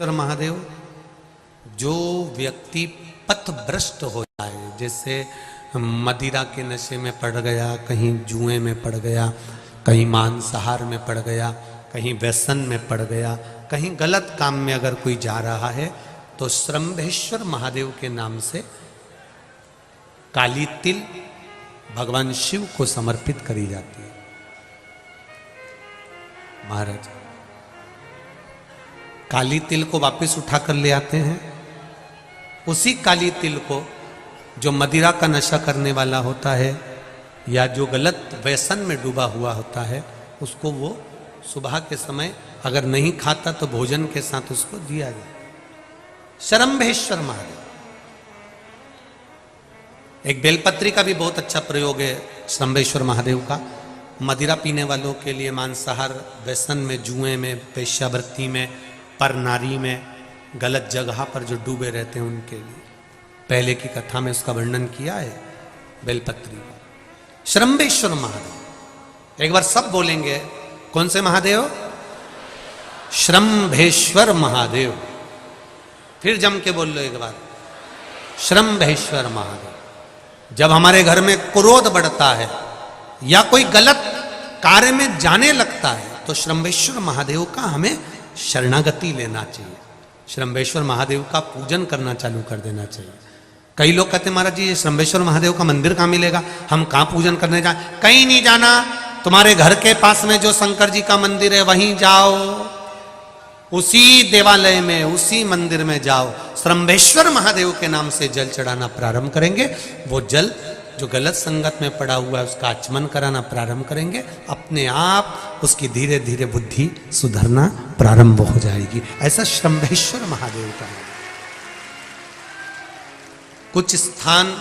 महादेव, जो व्यक्ति पथभ्रष्ट हो जाए, जैसे मदिरा के नशे में पड़ गया, कहीं जुए में पड़ गया, कहीं मांसाहार में पड़ गया, कहीं व्यसन में पड़ गया, कहीं गलत काम में अगर कोई जा रहा है, तो श्रंभेश्वर महादेव के नाम से काली तिल भगवान शिव को समर्पित करी जाती है। महाराज काली तिल को वापस उठा कर ले आते हैं। उसी काली तिल को जो मदिरा का नशा करने वाला होता है या जो गलत व्यसन में डूबा हुआ होता है, उसको वो सुबह के समय अगर नहीं खाता तो भोजन के साथ उसको दिया जाए। श्रंभेश्वर महादेव। एक बेलपत्री का भी बहुत अच्छा प्रयोग है श्रंभेश्वर महादेव का। मदिरा पीने वालों के लिए, मांसाहार, व्यसन में, जुए में, वेश्यावृत्ति में, पर नारी में, गलत जगह पर जो डूबे रहते हैं उनके लिए पहले की कथा में उसका वर्णन किया है बेलपत्री का। श्रंभेश्वर महादेव। एक बार सब बोलेंगे, कौन से महादेव? श्रंभेश्वर महादेव। फिर जम के बोल लो एक बार, श्रंभेश्वर महादेव। जब हमारे घर में क्रोध बढ़ता है या कोई गलत कार्य में जाने लगता है तो श्रंभेश्वर महादेव का हमें शरणागति लेना चाहिए। श्रंभेश्वर महादेव का पूजन करना चालू कर देना चाहिए। कई लोग कहते हैं महाराज जी ये श्रंभेश्वर महादेव का मंदिर कहाँ मिलेगा, हम कहाँ पूजन करने जाए? कहीं नहीं जाना, तुम्हारे घर के पास में जो शंकर जी का मंदिर है वहीं जाओ, उसी देवालय में, उसी मंदिर में जाओ। श्रंभेश्वर महादेव के नाम से जल चढ़ाना प्रारंभ करेंगे। वो जल जो गलत संगत में पड़ा हुआ है उसका आचमन कराना प्रारंभ करेंगे। अपने आप उसकी धीरे धीरे बुद्धि सुधरना प्रारंभ हो जाएगी। ऐसा श्रंभेश्वर महादेव का है। कुछ स्थान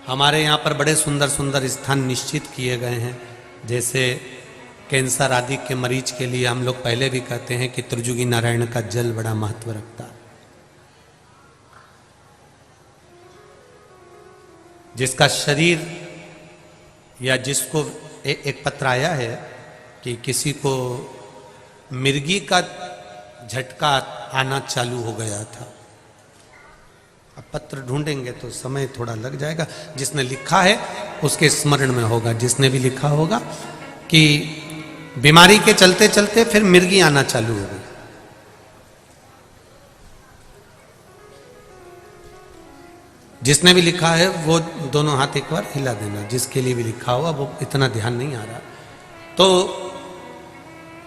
हमारे यहाँ पर बड़े सुंदर सुंदर स्थान निश्चित किए गए हैं। जैसे कैंसर आदि के मरीज के लिए हम लोग पहले भी कहते हैं कि त्रिजुगी नारायण का जल बड़ा महत्व रखता है। जिसका शरीर या जिसको एक पत्र आया है कि किसी को मिर्गी का झटका आना चालू हो गया था। अब पत्र ढूंढेंगे तो समय थोड़ा लग जाएगा। जिसने लिखा है उसके स्मरण में होगा। जिसने भी लिखा होगा कि बीमारी के चलते चलते फिर मिर्गी आना चालू हो गई। जिसने भी लिखा है वो दोनों हाथ एक बार हिला देना। जिसके लिए भी लिखा हुआ वो इतना ध्यान नहीं आ रहा। तो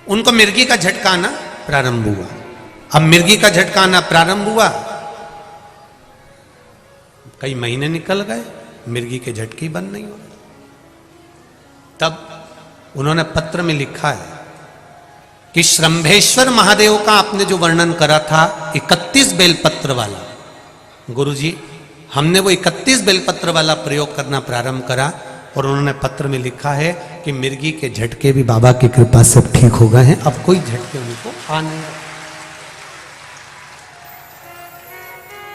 उनको मिर्गी का झटका आना प्रारंभ हुआ। अब मिर्गी का झटका आना प्रारंभ हुआ, कई महीने निकल गए, मिर्गी के झटके बंद नहीं हो रहे। तब उन्होंने पत्र में लिखा है कि श्रंभेश्वर महादेव का आपने जो वर्णन करा था 31 बेलपत्र वाला, गुरुजी हमने वो 31 बेलपत्र वाला प्रयोग करना प्रारंभ करा। और उन्होंने पत्र में लिखा है कि मिर्गी के झटके भी बाबा की कृपा से ठीक हो गए हैं। अब कोई झटके उनको आ नहीं।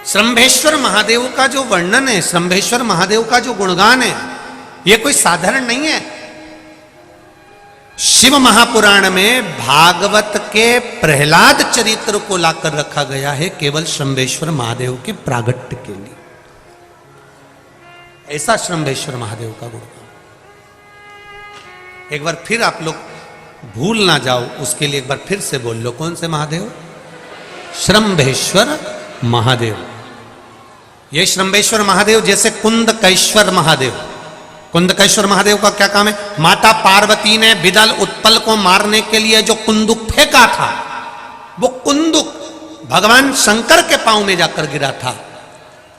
श्रंभेश्वर महादेव का जो वर्णन है, श्रंभेश्वर महादेव का जो गुणगान है, ये कोई साधारण नहीं है। शिव महापुराण में भागवत के प्रहलाद चरित्र को लाकर रखा गया है केवल श्रंभेश्वर महादेव के प्रागट्य के लिए। ऐसा श्रंभेश्वर महादेव का गुणगान। एक बार फिर आप लोग भूल ना जाओ, उसके लिए एक बार फिर से बोल लो, कौन से महादेव? श्रंभेश्वर महादेव। ये श्रंभेश्वर महादेव जैसे कुंदकेश्वर महादेव। कुंदकेश्वर महादेव का क्या काम है? माता पार्वती ने बिदल उत्पल को मारने के लिए जो कुंदुक फेंका था, वो कुंदुक भगवान शंकर के पांव में जाकर गिरा था।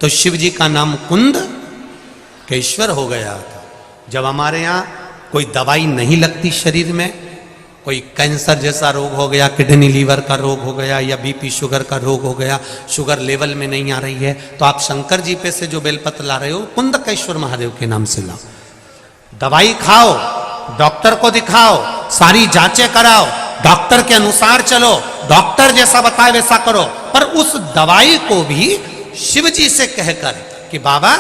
तो शिव जी का नाम कुंदकेश्वर हो गया था। जब हमारे यहाँ कोई दवाई नहीं लगती शरीर में, कोई कैंसर जैसा रोग हो गया, किडनी लीवर का रोग हो गया या बीपी शुगर का रोग हो गया, शुगर लेवल में नहीं आ रही है, तो आप शंकर जी पे से जो बेलपत्र ला रहे हो कुंदकेश्वर महादेव के नाम से लाओ। दवाई खाओ, डॉक्टर को दिखाओ, सारी जांचें कराओ, डॉक्टर के अनुसार चलो, डॉक्टर जैसा बताए वैसा करो। पर उस दवाई को भी शिव जी से कहकर कि बाबा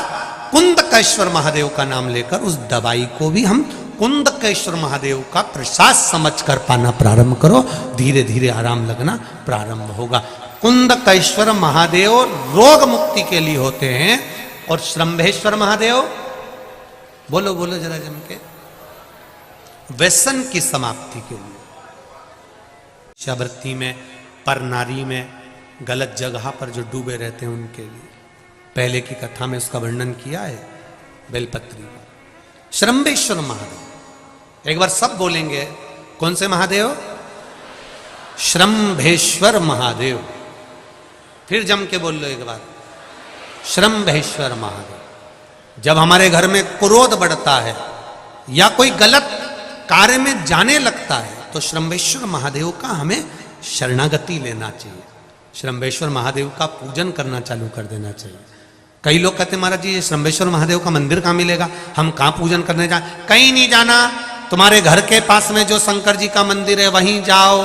कुंदकेश्वर महादेव का नाम लेकर उस दवाई को भी हम कुंदकेश्वर महादेव का प्रसाद समझकर पाना प्रारंभ करो, धीरे धीरे आराम लगना प्रारंभ होगा। कुंदकेश्वर महादेव रोग मुक्ति के लिए होते हैं और श्रंभेश्वर महादेव, बोलो बोलो जरा जम के, व्यसन की समाप्ति के लिए। शिवृत्ति में, पर नारी में, गलत जगह पर जो डूबे रहते हैं उनके लिए, पहले की कथा में उसका वर्णन किया है बेलपत्री का। श्रंभेश्वर महादेव, एक बार सब बोलेंगे, कौन से महादेव? श्रंभेश्वर महादेव। फिर जम के बोल लो एक बार, श्रंभेश्वर महादेव। जब हमारे घर में क्रोध बढ़ता है या कोई गलत कार्य में जाने लगता है तो श्रंभेश्वर महादेव का हमें शरणागति लेना चाहिए, श्रंभेश्वर महादेव का पूजन करना चालू कर देना चाहिए। कई लोग कहते महाराज जी ये श्रंभेश्वर महादेव का मंदिर कहाँ मिलेगा, हम कहाँ पूजन करने जाए? कहीं नहीं जाना, तुम्हारे घर के पास में जो शंकर जी का मंदिर है वहीं जाओ,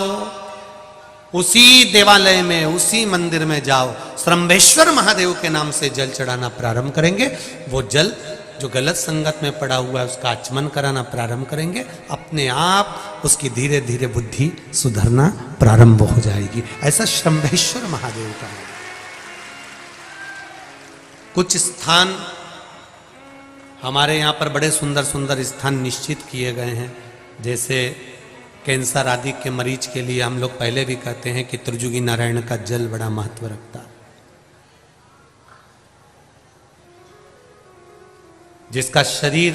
उसी देवालय में, उसी मंदिर में जाओ, श्रंभेश्वर महादेव के नाम से जल चढ़ाना प्रारंभ करेंगे। वो जल जो गलत संगत में पड़ा हुआ है उसका आचमन कराना प्रारंभ करेंगे, अपने आप उसकी धीरे धीरे बुद्धि सुधरना प्रारंभ हो जाएगी। ऐसा श्रंभेश्वर महादेव का है। कुछ स्थान हमारे यहाँ पर बड़े सुंदर सुंदर स्थान निश्चित किए गए हैं, जैसे कैंसर आदि के मरीज के लिए हम लोग पहले भी कहते हैं कि त्रिजुगी नारायण का जल बड़ा महत्व रखता है। जिसका शरीर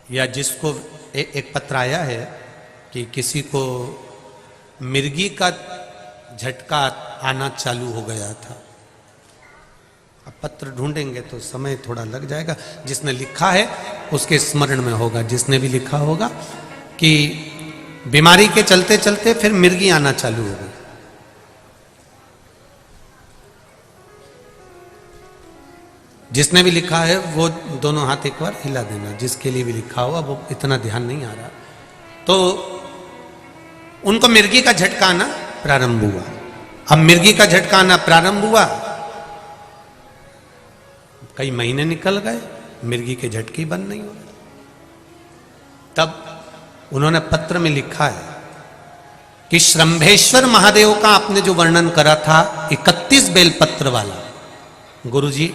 या जिसको एक पत्र आया है कि किसी को मिर्गी का झटका आना चालू हो गया था। अब पत्र ढूंढेंगे तो समय थोड़ा लग जाएगा, जिसने लिखा है उसके स्मरण में होगा। जिसने भी लिखा होगा कि बीमारी के चलते चलते फिर मिर्गी आना चालू हो गई, जिसने भी लिखा है वो दोनों हाथ एक बार हिला देना। जिसके लिए भी लिखा हुआ वो इतना ध्यान नहीं आ रहा, तो उनको मिर्गी का झटका आना प्रारंभ हुआ। अब मिर्गी का झटका आना प्रारंभ हुआ, कई महीने निकल गए, मिर्गी के झटके बंद नहीं हो रहे। तब उन्होंने पत्र में लिखा है कि श्रंभेश्वर महादेव का आपने जो वर्णन करा था 31 बेलपत्र वाला, गुरुजी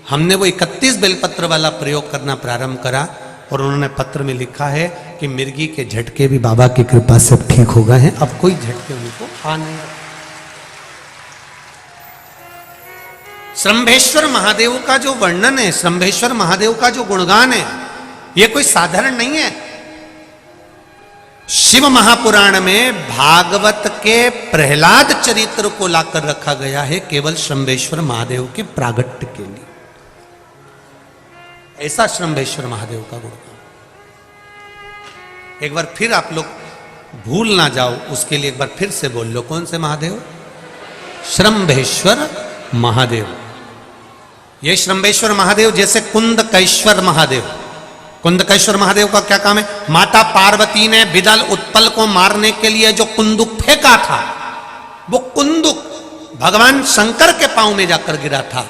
हमने वो 31 बेलपत्र वाला प्रयोग करना प्रारंभ करा और उन्होंने पत्र में लिखा है कि मिर्गी के झटके भी बाबा की कृपा से ठीक हो गए हैं, अब कोई झटके उनको आ नहीं। श्रंभेश्वर महादेव का जो वर्णन है, श्रंभेश्वर महादेव का जो गुणगान है, ये कोई साधारण नहीं है। शिव महापुराण में भागवत के प्रहलाद चरित्र को लाकर रखा गया है केवल श्रंभेश्वर महादेव के प्रागट्य के लिए। ऐसा श्रंभेश्वर महादेव का गुणगान एक बार फिर आप लोग भूल ना जाओ, उसके लिए एक बार फिर से बोल लो, कौन से महादेव? श्रंभेश्वर महादेव। ये श्रंभेश्वर महादेव जैसे कुंदकेश्वर महादेव, कुंदकेश्वर महादेव का क्या काम है? माता पार्वती ने बिदल उत्पल को मारने के लिए जो कुंदुक फेंका था, वो कुंदुक भगवान शंकर के पांव में जाकर गिरा था,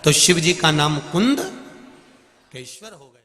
तो शिव जी का नाम कुंदकेश्वर हो।